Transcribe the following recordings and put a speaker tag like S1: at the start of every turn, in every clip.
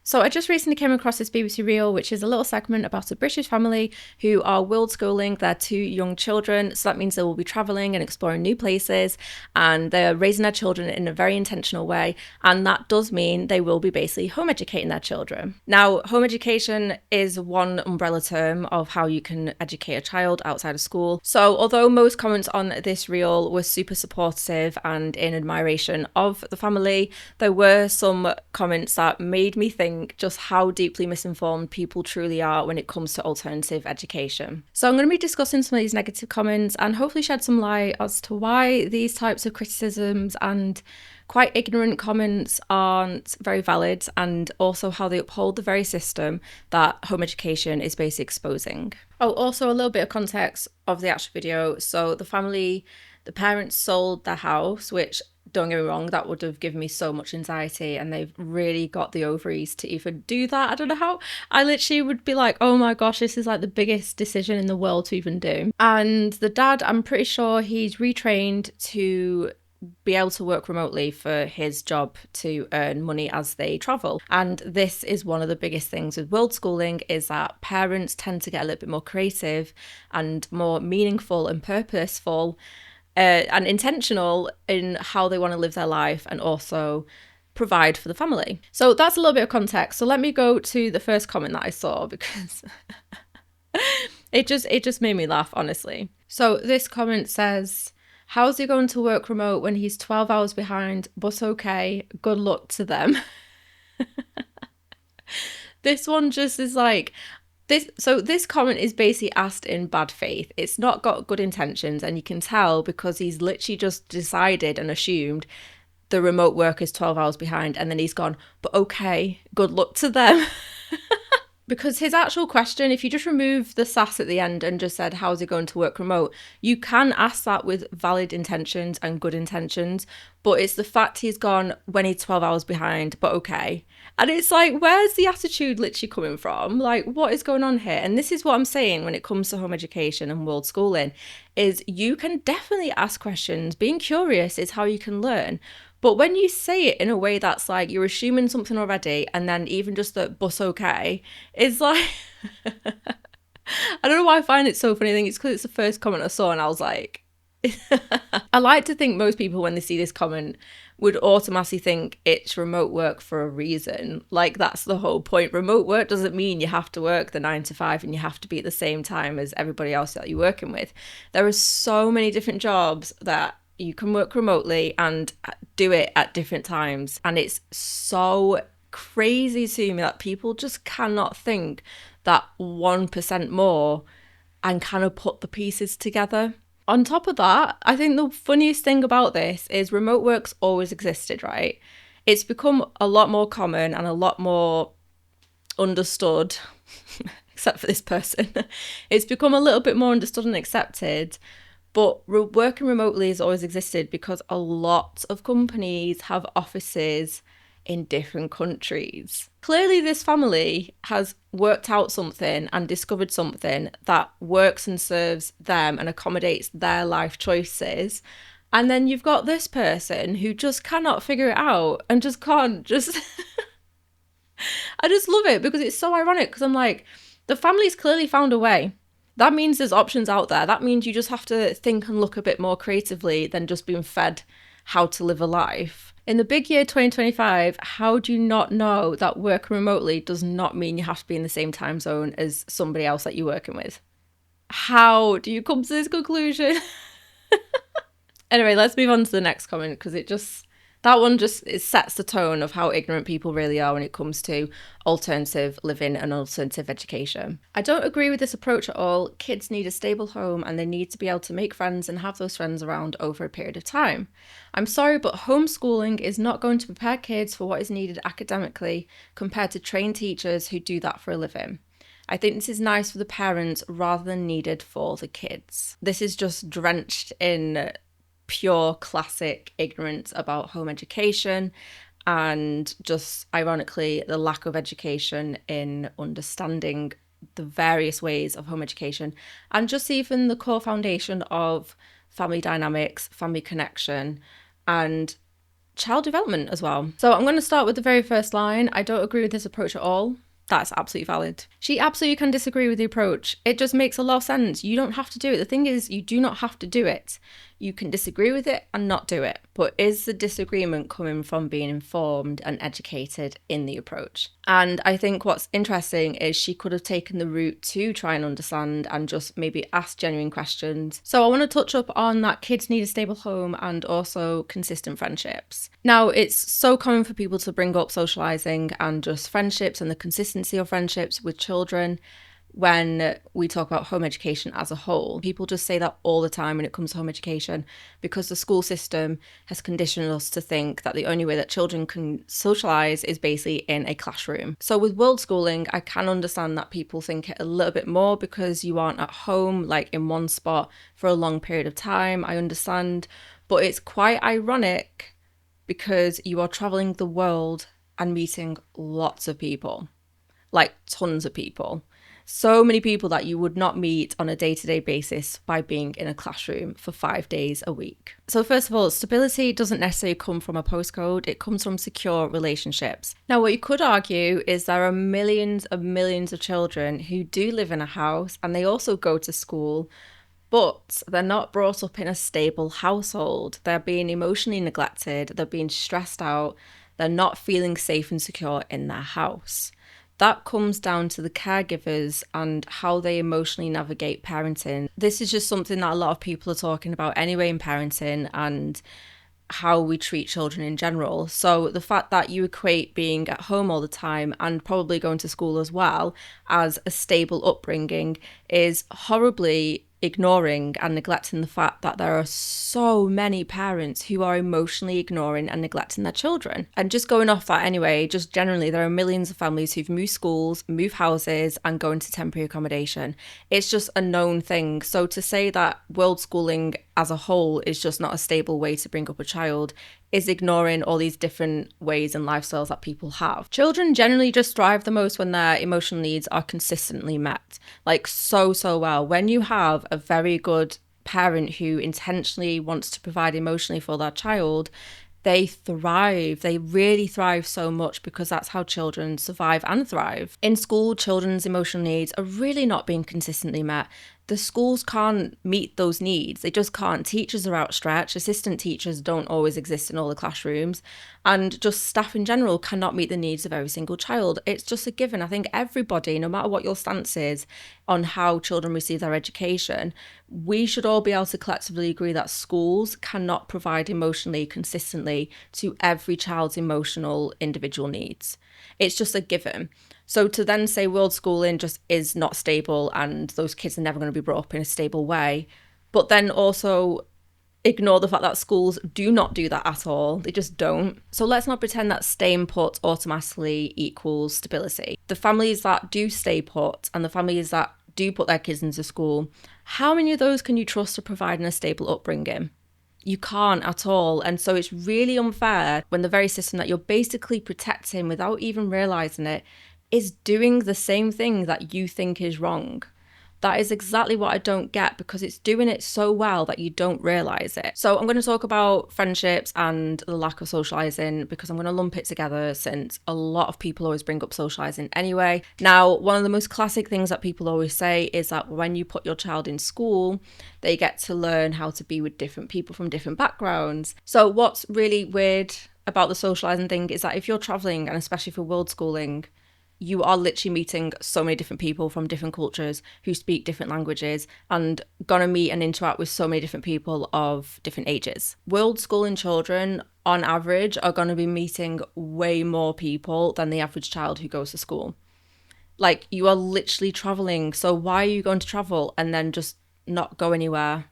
S1: So I just recently came across this BBC Reel, which is a little segment about a British family who are world schooling their two young children. So that means they will be traveling and exploring new places, and they're raising their children in a very intentional way. And that does mean they will be basically home educating their children. Now, home education is one umbrella term of how you can educate a child outside of school. So although most comments on this reel were super supportive and in admiration of the family, there were some comments that made me think just how deeply misinformed people truly are when it comes to alternative education. So I'm going to be discussing some of these negative comments and hopefully shed some light as to why these types of criticisms and quite ignorant comments aren't very valid, and also how they uphold the very system that home education is basically exposing. Oh, also a little bit of context of the actual video. So the parents sold their house, which, don't get me wrong, that would have given me so much anxiety, and they've really got the ovaries to even do that. I don't know how. I literally would be like, oh my gosh, this is like the biggest decision in the world to even do. And the dad, I'm pretty sure he's retrained to be able to work remotely for his job to earn money as they travel. And this is one of the biggest things with world schooling, is that parents tend to get a little bit more creative and more meaningful and purposeful and intentional in how they want to live their life and also provide for the family. So that's a little bit of context. So let me go to the first comment that I saw, because it just made me laugh, honestly. So this comment says, how's he going to work remote when he's 12 hours behind? But okay, good luck to them. This one just is like, this comment is basically asked in bad faith. It's not got good intentions, and you can tell because he's literally just decided and assumed the remote worker is 12 hours behind, and then he's gone, but okay, good luck to them. Because his actual question, if you just remove the sass at the end and just said, how's it going to work remote? You can ask that with valid intentions and good intentions, but it's the fact he's gone when he's 12 hours behind, but okay. And it's like, where's the attitude literally coming from? Like, what is going on here? And this is what I'm saying when it comes to home education and world schooling, is you can definitely ask questions. Being curious is how you can learn. But when you say it in a way that's like you're assuming something already, and then even just the bus okay, it's like, I don't know why I find it so funny. I think it's because it's the first comment I saw and I was like, I like to think most people, when they see this comment, would automatically think it's remote work for a reason. Like, that's the whole point. Remote work doesn't mean you have to work the 9 to 5 and you have to be at the same time as everybody else that you're working with. There are so many different jobs that you can work remotely and do it at different times. And it's so crazy to me that people just cannot think that 1% more and kind of put the pieces together. On top of that, I think the funniest thing about this is remote work's always existed, right? It's become a lot more common and a lot more understood, except for this person. It's become a little bit more understood and accepted. But working remotely has always existed because a lot of companies have offices in different countries. Clearly, this family has worked out something and discovered something that works and serves them and accommodates their life choices. And then you've got this person who just cannot figure it out and just can't just... I just love it because it's so ironic, because I'm like, the family's clearly found a way. That means there's options out there. That means you just have to think and look a bit more creatively than just being fed how to live a life. In the big year 2025, how do you not know that working remotely does not mean you have to be in the same time zone as somebody else that you're working with? How do you come to this conclusion? Anyway, let's move on to the next comment, because it sets the tone of how ignorant people really are when it comes to alternative living and alternative education. I don't agree with this approach at all. Kids need a stable home and they need to be able to make friends and have those friends around over a period of time. I'm sorry, but homeschooling is not going to prepare kids for what is needed academically compared to trained teachers who do that for a living. I think this is nice for the parents rather than needed for the kids. This is just drenched in pure classic ignorance about home education, and just ironically the lack of education in understanding the various ways of home education, and just even the core foundation of family dynamics, family connection, and child development as well. So I'm going to start with the very first line. I don't agree with this approach at all. That's absolutely valid. She absolutely can disagree with the approach. It just makes a lot of sense. You don't have to do it. The thing is, you do not have to do it. You can disagree with it and not do it. But is the disagreement coming from being informed and educated in the approach? And I think what's interesting is she could have taken the route to try and understand and just maybe ask genuine questions. So I want to touch up on that kids need a stable home and also consistent friendships. Now, it's so common for people to bring up socializing and just friendships and the consistency of friendships with children when we talk about home education as a whole. People just say that all the time when it comes to home education because the school system has conditioned us to think that the only way that children can socialise is basically in a classroom. So with world schooling, I can understand that people think it a little bit more because you aren't at home, like in one spot for a long period of time. I understand, but it's quite ironic because you are travelling the world and meeting lots of people, like tons of people. So many people that you would not meet on a day-to-day basis by being in a classroom for 5 days a week. So first of all, stability doesn't necessarily come from a postcode, it comes from secure relationships. Now, what you could argue is there are millions and millions of children who do live in a house and they also go to school, but they're not brought up in a stable household. They're being emotionally neglected, they're being stressed out, they're not feeling safe and secure in their house. That comes down to the caregivers and how they emotionally navigate parenting. This is just something that a lot of people are talking about anyway in parenting and how we treat children in general. So the fact that you equate being at home all the time and probably going to school as well as a stable upbringing is horribly ignoring and neglecting the fact that there are so many parents who are emotionally ignoring and neglecting their children. And just going off that anyway, just generally, there are millions of families who've moved schools, moved houses, and go into temporary accommodation. It's just a known thing. So to say that world schooling as a whole is just not a stable way to bring up a child is ignoring all these different ways and lifestyles that people have. Children generally just thrive the most when their emotional needs are consistently met, like so well. When you have a very good parent who intentionally wants to provide emotionally for their child, they thrive. They really thrive so much because that's how children survive and thrive. In school, children's emotional needs are really not being consistently met. The schools can't meet those needs. They just can't. Teachers are outstretched. Assistant teachers don't always exist in all the classrooms. And just staff in general cannot meet the needs of every single child. It's just a given. I think everybody, no matter what your stance is on how children receive their education, we should all be able to collectively agree that schools cannot provide emotionally consistently to every child's emotional individual needs. It's just a given. So to then say world schooling just is not stable and those kids are never going to be brought up in a stable way, but then also ignore the fact that schools do not do that at all. They just don't. So let's not pretend that staying put automatically equals stability. The families that do stay put and the families that do put their kids into school, how many of those can you trust to provide a stable upbringing? You can't at all. And so it's really unfair when the very system that you're basically protecting without even realising it is doing the same thing that you think is wrong. That is exactly what I don't get because it's doing it so well that you don't realise it. So I'm going to talk about friendships and the lack of socialising because I'm going to lump it together since a lot of people always bring up socialising anyway. Now, one of the most classic things that people always say is that when you put your child in school, they get to learn how to be with different people from different backgrounds. So what's really weird about the socialising thing is that if you're travelling, and especially for world schooling, you are literally meeting so many different people from different cultures who speak different languages and gonna meet and interact with so many different people of different ages. World schooling children, on average, are gonna be meeting way more people than the average child who goes to school. Like, you are literally traveling, so why are you going to travel and then just not go anywhere?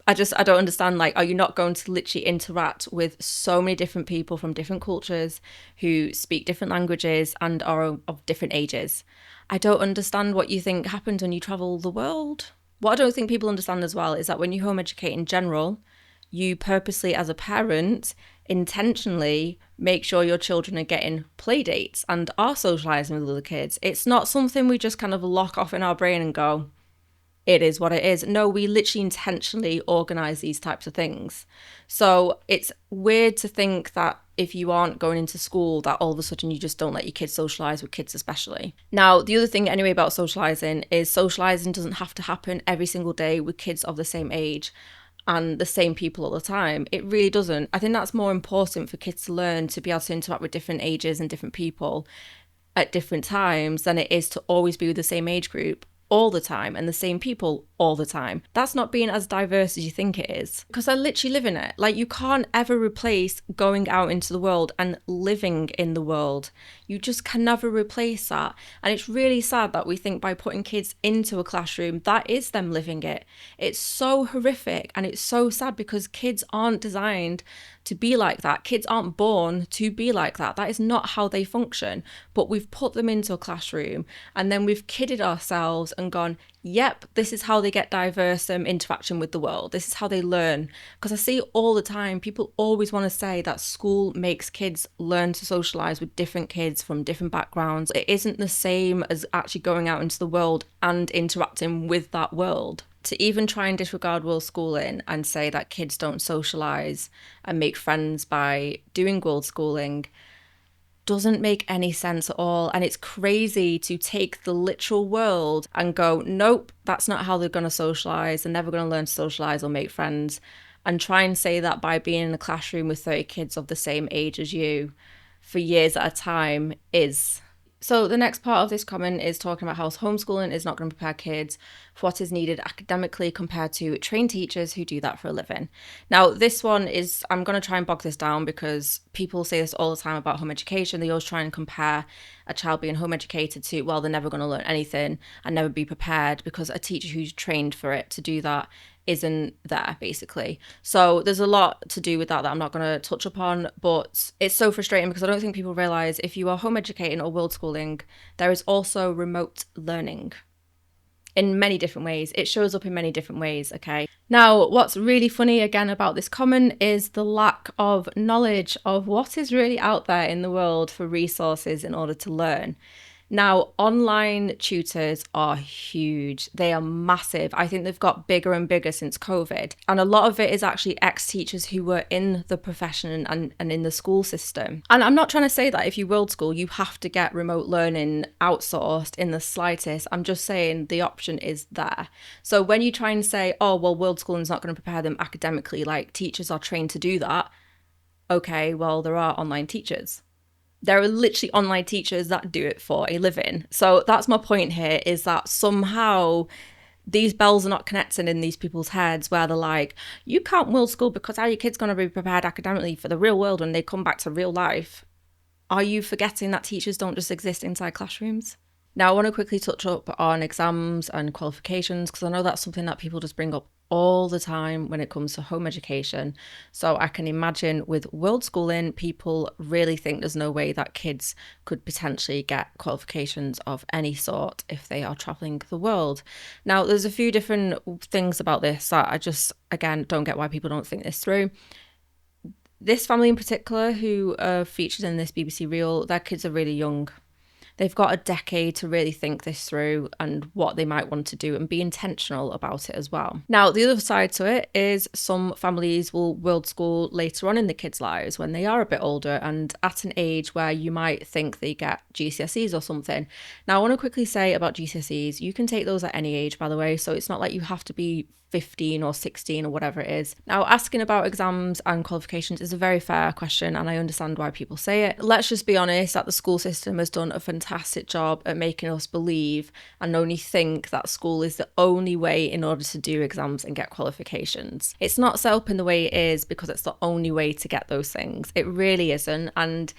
S1: I don't understand, like, are you not going to literally interact with so many different people from different cultures who speak different languages and are of different ages? I don't understand what you think happens when you travel the world. What I don't think people understand as well is that when you home educate in general, you purposely, as a parent, intentionally make sure your children are getting play dates and are socialising with other kids. It's not something we just kind of lock off in our brain and go, it is what it is. No, we literally intentionally organize these types of things. So it's weird to think that if you aren't going into school, that all of a sudden you just don't let your kids socialize with kids, especially. Now, the other thing anyway about socializing doesn't have to happen every single day with kids of the same age and the same people all the time. It really doesn't. I think that's more important for kids to learn to be able to interact with different ages and different people at different times than it is to always be with the same age group all the time and the same people all the time. That's not being as diverse as you think it is, because I literally live in it. Like, you can't ever replace going out into the world and living in the world. You just can never replace that. And it's really sad that we think by putting kids into a classroom, that is them living it. It's so horrific and it's so sad, because kids aren't designed to be like that. Kids aren't born to be like that. That is not how they function. But we've put them into a classroom and then we've kidded ourselves and gone, yep, this is how they get diverse interaction with the world. This is how they learn. Because I see all the time, people always want to say that school makes kids learn to socialize with different kids from different backgrounds. It isn't the same as actually going out into the world and interacting with that world. To even try and disregard world schooling and say that kids don't socialize and make friends by doing world schooling doesn't make any sense at all. And it's crazy to take the literal world and go, nope, that's not how they're going to socialize. They're never going to learn to socialize or make friends. And try and say that by being in a classroom with 30 kids of the same age as you for years at a time is... So the next part of this comment is talking about how homeschooling is not going to prepare kids for what is needed academically compared to trained teachers who do that for a living. Now, this one is, I'm going to try and bog this down because people say this all the time about home education. They always try and compare a child being home educated to, well, they're never going to learn anything and never be prepared because a teacher who's trained for it to do that isn't there, basically. So there's a lot to do with that I'm not going to touch upon, but it's so frustrating because I don't think people realize if you are home educating or world schooling, there is also remote learning in many different ways. It shows up in many different ways, okay? Now, what's really funny again about this comment is the lack of knowledge of what is really out there in the world for resources in order to learn. Now, online tutors are huge. They are massive. I think they've got bigger and bigger since COVID. And a lot of it is actually ex-teachers who were in the profession and in the school system. And I'm not trying to say that if you world school, you have to get remote learning outsourced in the slightest. I'm just saying the option is there. So when you try and say, oh, well, world schooling is not going to prepare them academically, like teachers are trained to do that. Okay, well, there are online teachers. There are literally online teachers that do it for a living. So that's my point here, is that somehow these bells are not connecting in these people's heads where they're like, you can't world school because how are your kids going to be prepared academically for the real world when they come back to real life? Are you forgetting that teachers don't just exist inside classrooms? Now, I want to quickly touch up on exams and qualifications because I know that's something that people just bring up all the time when it comes to home education. So I can imagine with world schooling, people really think there's no way that kids could potentially get qualifications of any sort if they are traveling the world. Now, there's a few different things about this that I just, again, don't get why people don't think this through. This family in particular who are featured in this BBC Reel, their kids are really young. They've got a decade to really think this through and what they might want to do and be intentional about it as well. Now, the other side to it is some families will world school later on in the kids' lives when they are a bit older and at an age where you might think they get GCSEs or something. Now, I want to quickly say about GCSEs, you can take those at any age, by the way, so it's not like you have to be 15 or 16 or whatever it is. Now, asking about exams and qualifications is a very fair question and I understand why people say it. Let's just be honest that the school system has done a fantastic job at making us believe and only think that school is the only way in order to do exams and get qualifications. It's not set up in the way it is because it's the only way to get those things. It really isn't, and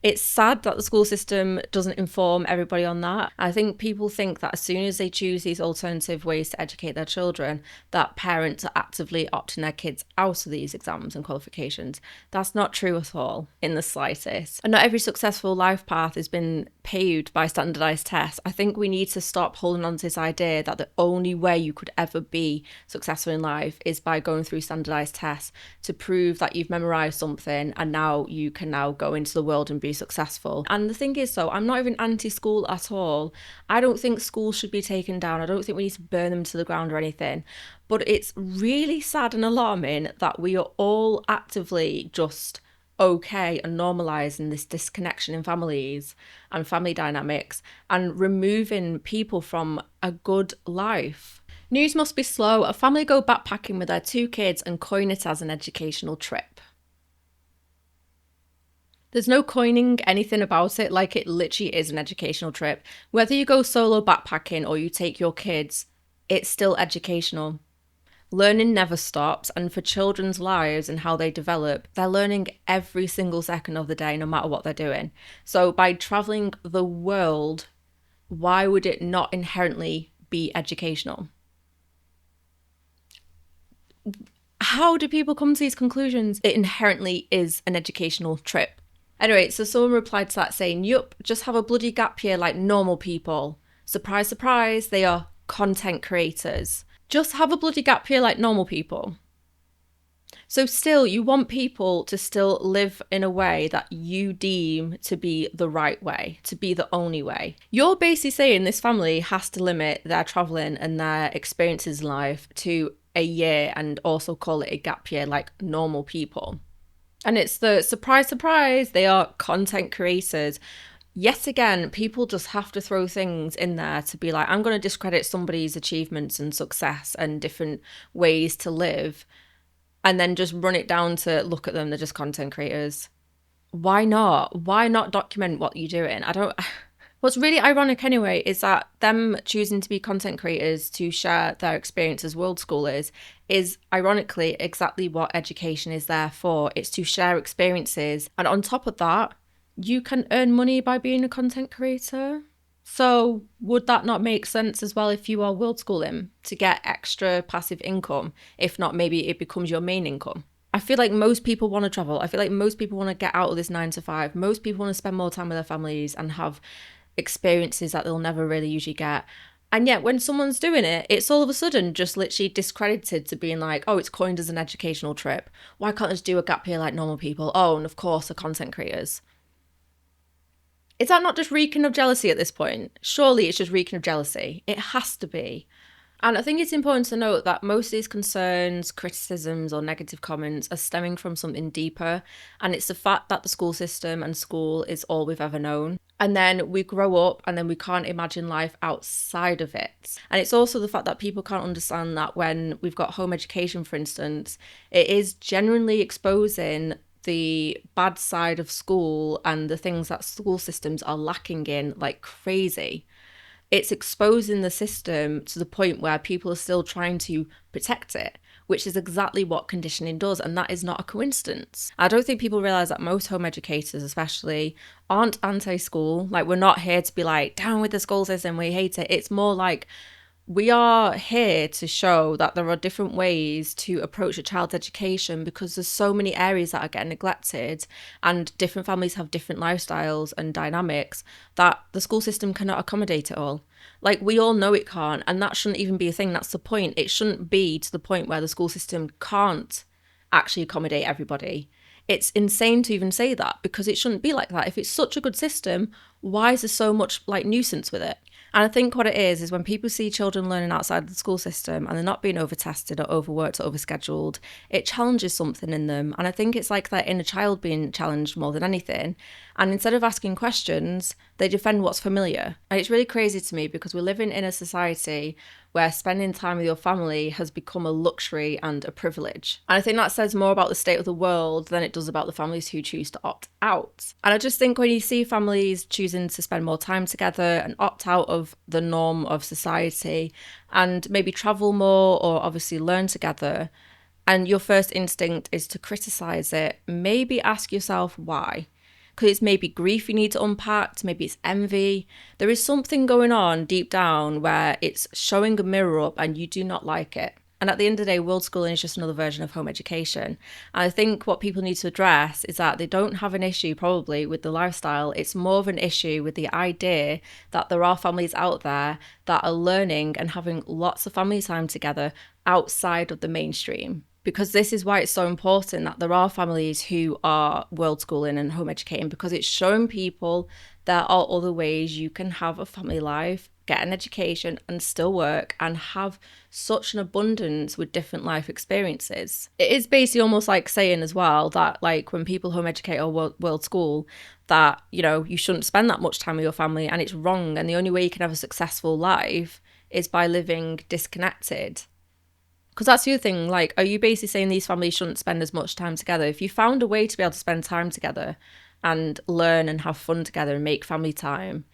S1: it's sad that the school system doesn't inform everybody on that. I think people think that as soon as they choose these alternative ways to educate their children, that parents are actively opting their kids out of these exams and qualifications. That's not true at all, in the slightest. And not every successful life path has been paved by standardised tests. I think we need to stop holding on to this idea that the only way you could ever be successful in life is by going through standardised tests to prove that you've memorised something and now you can now go into the world and be successful. And the thing is, though, I'm not even anti-school at all. I don't think schools should be taken down. I don't think we need to burn them to the ground or anything. But it's really sad and alarming that we are all actively just okay and normalizing this disconnection in families and family dynamics and removing people from a good life. News must be slow. A family go backpacking with their 2 kids and coin it as an educational trip. There's no coining anything about it, like it literally is an educational trip. Whether you go solo backpacking or you take your kids, it's still educational. Learning never stops, and for children's lives and how they develop, they're learning every single second of the day, no matter what they're doing. So by traveling the world, why would it not inherently be educational? How do people come to these conclusions? It inherently is an educational trip. Anyway, so someone replied to that saying, yup, just have a bloody gap year like normal people. Surprise, surprise, they are content creators. Just have a bloody gap year like normal people. So still, you want people to still live in a way that you deem to be the right way, to be the only way. You're basically saying this family has to limit their traveling and their experiences in life to a year and also call it a gap year like normal people. And it's the surprise, surprise, they are content creators. Yet again, people just have to throw things in there to be like, I'm going to discredit somebody's achievements and success and different ways to live, and then just run it down to, look at them, they're just content creators. Why not? Why not document what you're doing? What's really ironic anyway is that them choosing to be content creators to share their experience as world schoolers is ironically exactly what education is there for. It's to share experiences. And on top of that, you can earn money by being a content creator. So would that not make sense as well if you are world schooling, to get extra passive income? If not, maybe it becomes your main income. I feel like most people want to travel. I feel like most people want to get out of this 9 to 5. Most people want to spend more time with their families and have experiences that they'll never really usually get. And yet when someone's doing it, it's all of a sudden just literally discredited to being like, oh, it's coined as an educational trip. Why can't I just do a gap year like normal people? Oh, and of course, they're content creators. Is that not just reeking of jealousy at this point? Surely it's just reeking of jealousy. It has to be. And I think it's important to note that most of these concerns, criticisms, or negative comments are stemming from something deeper. And it's the fact that the school system and school is all we've ever known. And then we grow up and then we can't imagine life outside of it. And it's also the fact that people can't understand that when we've got home education, for instance, it is genuinely exposing the bad side of school and the things that school systems are lacking in like crazy. It's exposing the system to the point where people are still trying to protect it, which is exactly what conditioning does. And that is not a coincidence. I don't think people realize that most home educators especially aren't anti-school. Like, we're not here to be like, down with the school system, we hate it. It's more like, we are here to show that there are different ways to approach a child's education, because there's so many areas that are getting neglected and different families have different lifestyles and dynamics that the school system cannot accommodate it all. Like, we all know it can't, and that shouldn't even be a thing. That's the point. It shouldn't be to the point where the school system can't actually accommodate everybody. It's insane to even say that, because it shouldn't be like that. If it's such a good system, why is there so much like nuisance with it? And I think what it is when people see children learning outside of the school system and they're not being over-tested or overworked or overscheduled, it challenges something in them. And I think it's like their inner child being challenged more than anything. And instead of asking questions, they defend what's familiar. And it's really crazy to me, because we're living in a society where spending time with your family has become a luxury and a privilege. And I think that says more about the state of the world than it does about the families who choose to opt out. And I just think when you see families choosing to spend more time together and opt out of the norm of society and maybe travel more or obviously learn together, and your first instinct is to criticize it, maybe ask yourself why. Because it's maybe grief you need to unpack, maybe it's envy. There is something going on deep down where it's showing a mirror up and you do not like it. And at the end of the day, world schooling is just another version of home education. And I think what people need to address is that they don't have an issue probably with the lifestyle. It's more of an issue with the idea that there are families out there that are learning and having lots of family time together outside of the mainstream. because this is why it's so important that there are families who are world schooling and home educating, because it's showing people there are other ways you can have a family life, get an education and still work and have such an abundance with different life experiences. It is basically almost like saying as well that, like, when people home educate or world school, that, you know, you shouldn't spend that much time with your family, and it's wrong, and the only way you can have a successful life is by living disconnected. Because that's the other thing, like, are you basically saying these families shouldn't spend as much time together? If you found a way to be able to spend time together and learn and have fun together and make family time,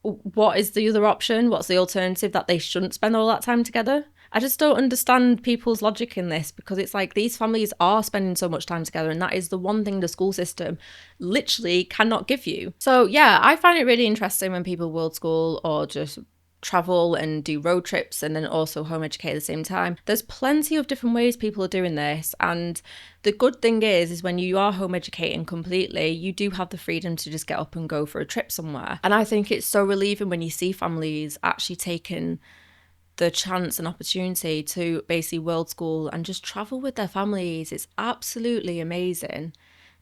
S1: what is the other option? What's the alternative, that they shouldn't spend all that time together? I just don't understand people's logic in this, because it's like these families are spending so much time together, and that is the one thing the school system literally cannot give you. So yeah, I find it really interesting when people world school or just travel and do road trips and then also home educate at the same time. There's plenty of different ways people are doing this, and the good thing is when you are home educating completely, you do have the freedom to just get up and go for a trip somewhere. And I think it's so relieving when you see families actually taking the chance and opportunity to basically world school and just travel with their families. It's absolutely amazing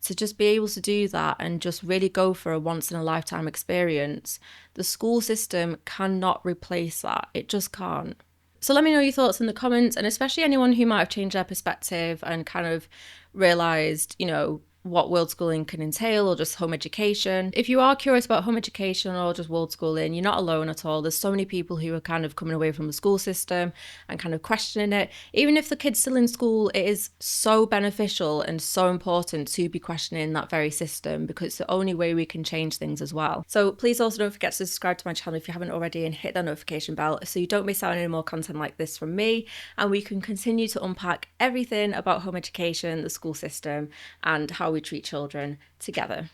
S1: to just be able to do that and just really go for a once in a lifetime experience. The school system cannot replace that. It just can't. So let me know your thoughts in the comments, and especially anyone who might have changed their perspective and kind of realised, you know, what world schooling can entail, or just home education. If you are curious about home education or just world schooling, you're not alone at all. There's so many people who are kind of coming away from the school system and kind of questioning it. Even if the kid's still in school, it is so beneficial and so important to be questioning that very system, because it's the only way we can change things as well. So please also don't forget to subscribe to my channel if you haven't already, and hit that notification bell so you don't miss out on any more content like this from me, and we can continue to unpack everything about home education, the school system, and how we treat children together.